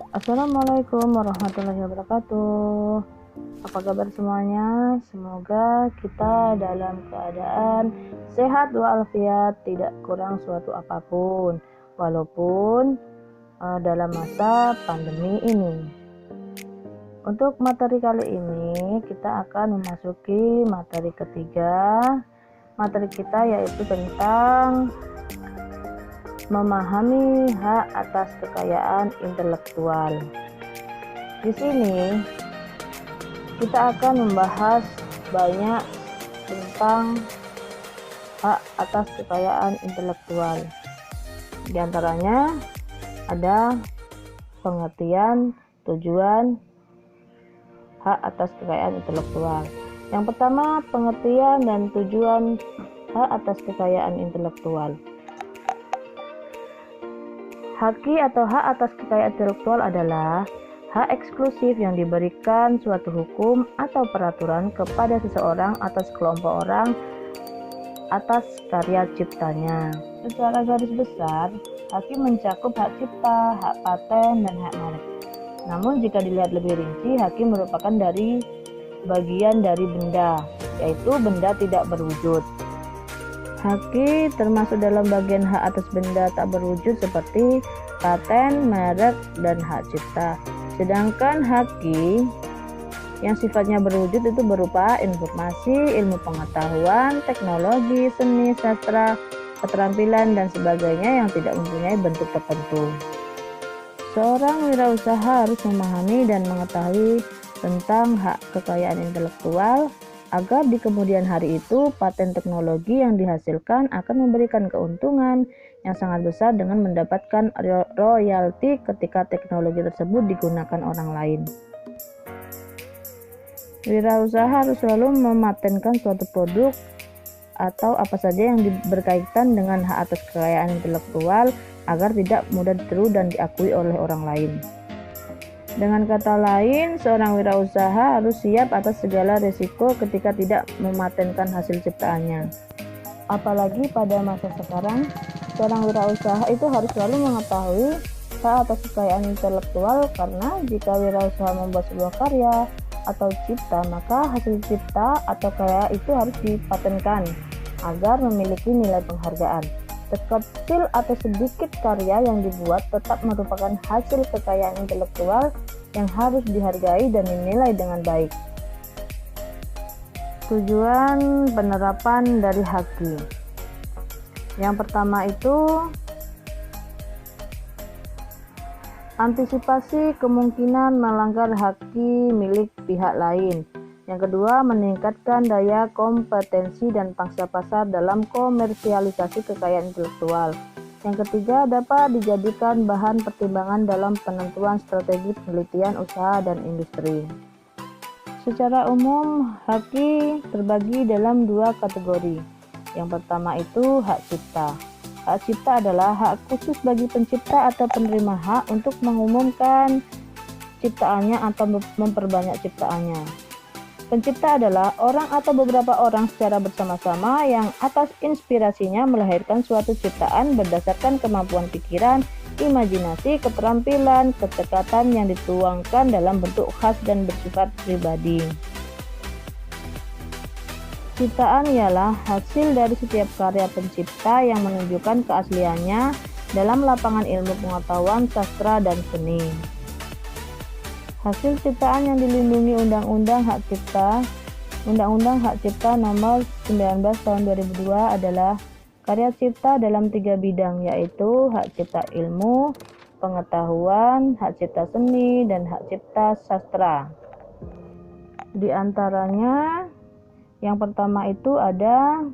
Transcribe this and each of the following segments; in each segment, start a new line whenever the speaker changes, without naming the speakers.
Assalamualaikum warahmatullahi wabarakatuh. Apa kabar semuanya? Semoga kita dalam keadaan sehat walafiat, tidak kurang suatu apapun, walaupun dalam masa pandemi ini. Untuk materi kali ini kita akan memasuki materi ketiga. Materi kita yaitu tentang memahami hak atas kekayaan intelektual. Di sini kita akan membahas banyak tentang hak atas kekayaan intelektual. Di antaranya ada pengertian, tujuan hak atas kekayaan intelektual. Yang pertama, pengertian dan tujuan hak atas kekayaan intelektual. Haki atau hak atas kekayaan intelektual adalah hak eksklusif yang diberikan suatu hukum atau peraturan kepada seseorang atau sekelompok orang atas karya ciptanya. Secara garis besar, haki mencakup hak cipta, hak paten, dan hak merek. Namun jika dilihat lebih rinci, haki merupakan bagian dari benda, yaitu benda tidak berwujud. Haki termasuk dalam bagian hak atas benda tak berwujud seperti paten, merek, dan hak cipta. Sedangkan haki yang sifatnya berwujud itu berupa informasi, ilmu pengetahuan, teknologi, seni, sastra, keterampilan, dan sebagainya yang tidak mempunyai bentuk tertentu. Seorang wirausaha harus memahami dan mengetahui tentang hak kekayaan intelektual agar di kemudian hari itu paten teknologi yang dihasilkan akan memberikan keuntungan yang sangat besar dengan mendapatkan royalti ketika teknologi tersebut digunakan orang lain. Wirausaha harus selalu mematenkan suatu produk atau apa saja yang berkaitan dengan hak atas kekayaan intelektual agar tidak mudah ditiru dan diakui oleh orang lain. Dengan kata lain, seorang wirausaha harus siap atas segala risiko ketika tidak mematenkan hasil ciptaannya. Apalagi pada masa sekarang, seorang wirausaha itu harus selalu mengetahui hak atas kekayaan intelektual, karena jika wirausaha membuat sebuah karya atau cipta, maka hasil cipta atau karya itu harus dipatenkan agar memiliki nilai penghargaan. Sekecil atau sedikit karya yang dibuat tetap merupakan hasil kekayaan intelektual yang harus dihargai dan dinilai dengan baik. Tujuan penerapan dari haki. Yang pertama itu antisipasi kemungkinan melanggar haki milik pihak lain. Yang kedua, meningkatkan daya kompetensi dan pangsa pasar dalam komersialisasi kekayaan intelektual. Yang ketiga, dapat dijadikan bahan pertimbangan dalam penentuan strategi penelitian usaha dan industri. Secara umum, haki terbagi dalam dua kategori. Yang pertama itu hak cipta. Hak cipta adalah hak khusus bagi pencipta atau penerima hak untuk mengumumkan ciptaannya atau memperbanyak ciptaannya. Pencipta adalah orang atau beberapa orang secara bersama-sama yang atas inspirasinya melahirkan suatu ciptaan berdasarkan kemampuan pikiran, imajinasi, keterampilan, kecekatan yang dituangkan dalam bentuk khas dan bersifat pribadi. Ciptaan ialah hasil dari setiap karya pencipta yang menunjukkan keasliannya dalam lapangan ilmu pengetahuan, sastra, dan seni. Hasil ciptaan yang dilindungi Undang-Undang Hak Cipta Nomor 19 Tahun 2002 adalah karya cipta dalam 3 bidang, yaitu hak cipta ilmu, pengetahuan, hak cipta seni, dan hak cipta sastra. Di antaranya, yang pertama itu ada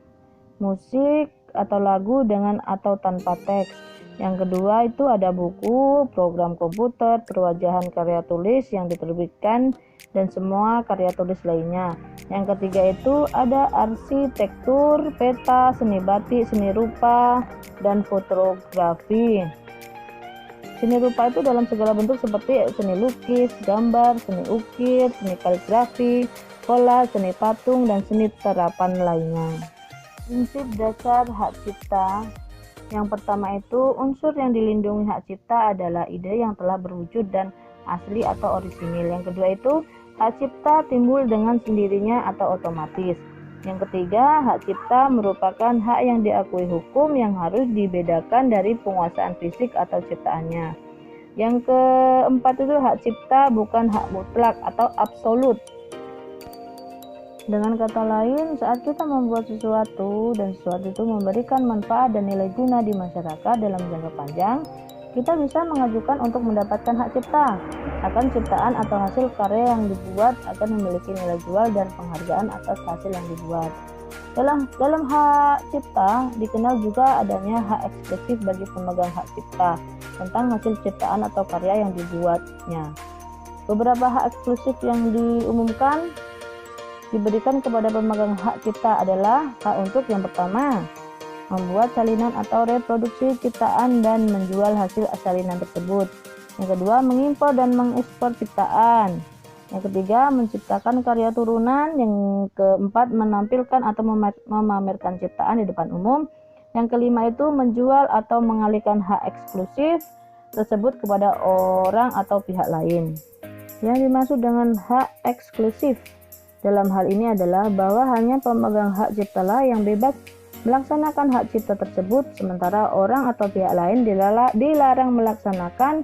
musik atau lagu dengan atau tanpa teks. Yang kedua itu ada buku, program komputer, perwajahan karya tulis yang diterbitkan, dan semua karya tulis lainnya. Yang ketiga itu ada arsitektur, peta, seni batik, seni rupa, dan fotografi. Seni rupa itu dalam segala bentuk seperti seni lukis, gambar, seni ukir, seni kaligrafi, kolase, seni patung, dan seni terapan lainnya. Prinsip dasar hak cipta. Yang pertama itu, unsur yang dilindungi hak cipta adalah ide yang telah berwujud dan asli atau orisinil. Yang kedua itu hak cipta timbul dengan sendirinya atau otomatis. Yang ketiga, hak cipta merupakan hak yang diakui hukum yang harus dibedakan dari penguasaan fisik atau ciptaannya. Yang keempat itu hak cipta bukan hak mutlak atau absolut. Dengan kata lain, saat kita membuat sesuatu dan sesuatu itu memberikan manfaat dan nilai guna di masyarakat dalam jangka panjang, kita bisa mengajukan untuk mendapatkan hak cipta. Akan ciptaan atau hasil karya yang dibuat akan memiliki nilai jual dan penghargaan atas hasil yang dibuat. Dalam hak cipta dikenal juga adanya hak eksklusif bagi pemegang hak cipta tentang hasil ciptaan atau karya yang dibuatnya. Beberapa hak eksklusif yang diumumkan diberikan kepada pemegang hak cipta adalah hak untuk yang pertama, membuat salinan atau reproduksi ciptaan dan menjual hasil salinan tersebut. Yang kedua, mengimpor dan mengekspor ciptaan. Yang ketiga, menciptakan karya turunan. Yang keempat, menampilkan atau memamerkan ciptaan di depan umum. Yang kelima itu menjual atau mengalihkan hak eksklusif tersebut kepada orang atau pihak lain. Yang dimaksud dengan hak eksklusif dalam hal ini adalah bahwa hanya pemegang hak ciptalah yang bebas melaksanakan hak cipta tersebut, sementara orang atau pihak lain dilarang melaksanakan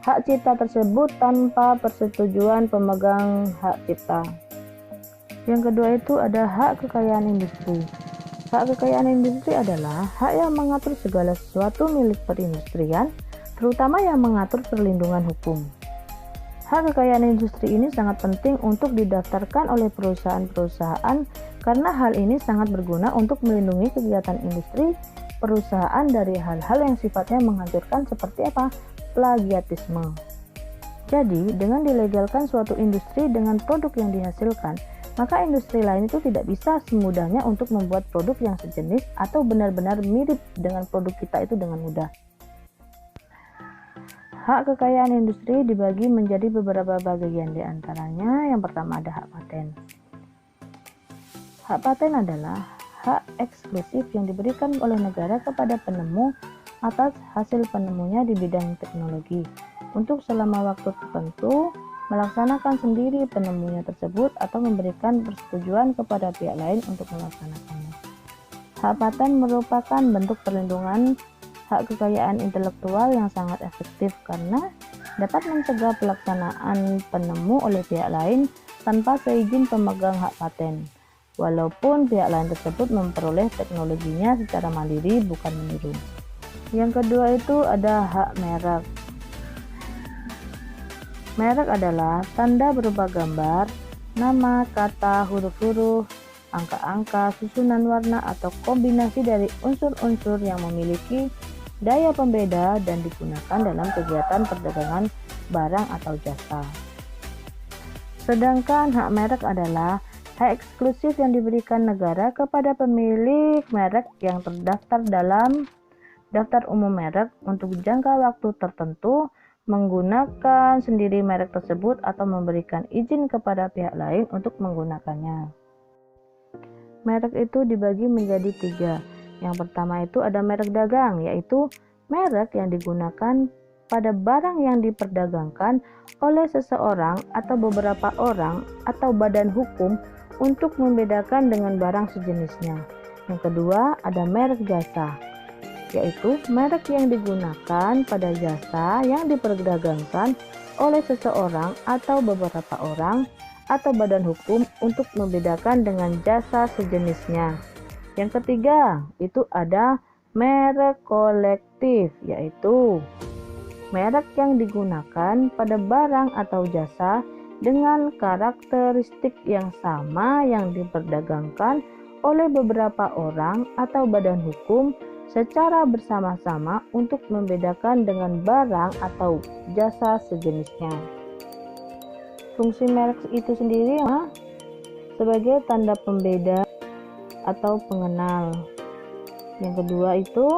hak cipta tersebut tanpa persetujuan pemegang hak cipta. Yang kedua itu ada hak kekayaan industri. Hak kekayaan industri adalah hak yang mengatur segala sesuatu milik perindustrian, terutama yang mengatur perlindungan hukum. Hak kekayaan industri ini sangat penting untuk didaftarkan oleh perusahaan-perusahaan karena hal ini sangat berguna untuk melindungi kegiatan industri perusahaan dari hal-hal yang sifatnya menghancurkan seperti apa? Plagiatisme. Jadi, dengan dilegalkan suatu industri dengan produk yang dihasilkan, maka industri lain itu tidak bisa semudahnya untuk membuat produk yang sejenis atau benar-benar mirip dengan produk kita itu dengan mudah. Hak kekayaan industri dibagi menjadi beberapa bagian, di antaranya yang pertama ada hak paten. Hak paten adalah hak eksklusif yang diberikan oleh negara kepada penemu atas hasil penemunya di bidang teknologi untuk selama waktu tertentu melaksanakan sendiri penemunya tersebut atau memberikan persetujuan kepada pihak lain untuk melaksanakannya. Hak paten merupakan bentuk perlindungan hak kekayaan intelektual yang sangat efektif karena dapat mencegah pelaksanaan penemu oleh pihak lain tanpa seizin pemegang hak paten, walaupun pihak lain tersebut memperoleh teknologinya secara mandiri bukan meniru. Yang kedua itu ada hak merek. Merek adalah tanda berupa gambar, nama, kata, huruf-huruf, angka-angka, susunan warna, atau kombinasi dari unsur-unsur yang memiliki daya pembeda dan digunakan dalam kegiatan perdagangan barang atau jasa. Sedangkan hak merek adalah hak eksklusif yang diberikan negara kepada pemilik merek yang terdaftar dalam daftar umum merek untuk jangka waktu tertentu menggunakan sendiri merek tersebut atau memberikan izin kepada pihak lain untuk menggunakannya. Merek itu dibagi menjadi 3. Yang pertama itu ada merek dagang, yaitu merek yang digunakan pada barang yang diperdagangkan oleh seseorang atau beberapa orang atau badan hukum untuk membedakan dengan barang sejenisnya. Yang kedua ada merek jasa, yaitu merek yang digunakan pada jasa yang diperdagangkan oleh seseorang atau beberapa orang atau badan hukum untuk membedakan dengan jasa sejenisnya. Yang ketiga itu ada merek kolektif, yaitu merek yang digunakan pada barang atau jasa dengan karakteristik yang sama yang diperdagangkan oleh beberapa orang atau badan hukum secara bersama-sama untuk membedakan dengan barang atau jasa sejenisnya. Fungsi merek itu sendiri sebagai tanda pembeda atau pengenal. Yang kedua itu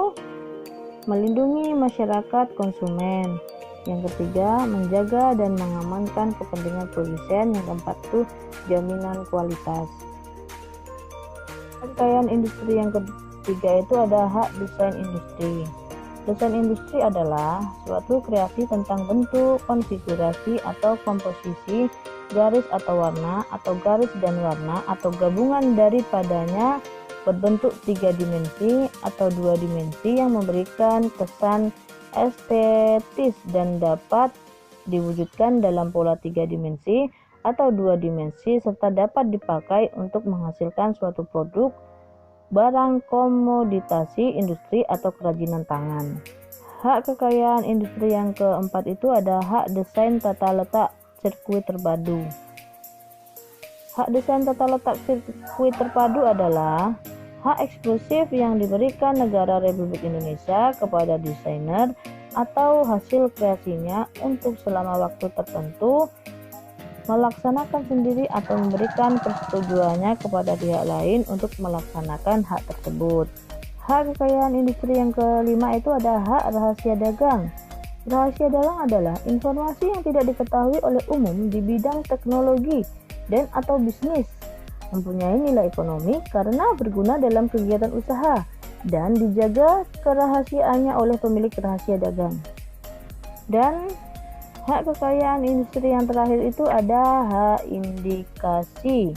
melindungi masyarakat konsumen. Yang ketiga menjaga dan mengamankan kepentingan produsen. Yang keempat itu jaminan kualitas. Kekayaan industri yang ketiga itu ada hak desain industri. Desain industri adalah suatu kreasi tentang bentuk, konfigurasi atau komposisi, garis atau warna, atau garis dan warna, atau gabungan daripadanya berbentuk 3 dimensi atau 2 dimensi yang memberikan kesan estetis dan dapat diwujudkan dalam pola 3 dimensi atau 2 dimensi serta dapat dipakai untuk menghasilkan suatu produk, barang, komoditasi industri atau kerajinan tangan. Hak kekayaan industri yang keempat itu ada hak desain tata letak sirkuit terpadu. Hak desain tata letak sirkuit terpadu adalah hak eksklusif yang diberikan negara Republik Indonesia kepada desainer atau hasil kreasinya untuk selama waktu tertentu melaksanakan sendiri atau memberikan persetujuannya kepada pihak lain untuk melaksanakan hak tersebut. Hak kekayaan industri yang kelima itu ada hak rahasia dagang. Rahasia dagang adalah informasi yang tidak diketahui oleh umum di bidang teknologi dan atau bisnis, mempunyai nilai ekonomi karena berguna dalam kegiatan usaha dan dijaga kerahasiaannya oleh pemilik rahasia dagang. Dan hak kekayaan industri yang terakhir itu ada hak indikasi.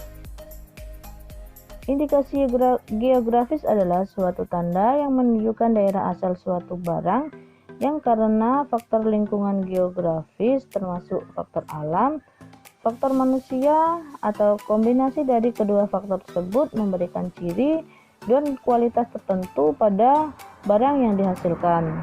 Indikasi geografis adalah suatu tanda yang menunjukkan daerah asal suatu barang yang karena faktor lingkungan geografis termasuk faktor alam, faktor manusia, atau kombinasi dari kedua faktor tersebut memberikan ciri dan kualitas tertentu pada barang yang dihasilkan.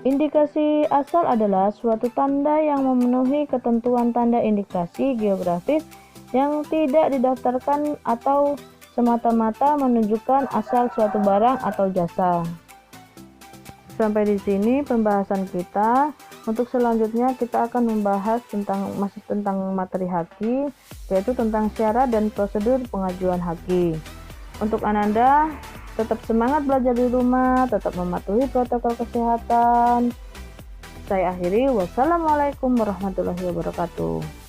Indikasi asal adalah suatu tanda yang memenuhi ketentuan tanda indikasi geografis yang tidak didaftarkan atau semata-mata menunjukkan asal suatu barang atau jasa. Sampai di sini pembahasan kita. Untuk selanjutnya kita akan membahas masih tentang materi haki, yaitu tentang syarat dan prosedur pengajuan haki. Untuk Ananda, tetap semangat belajar di rumah, tetap mematuhi protokol kesehatan. Saya akhiri, wassalamualaikum warahmatullahi wabarakatuh.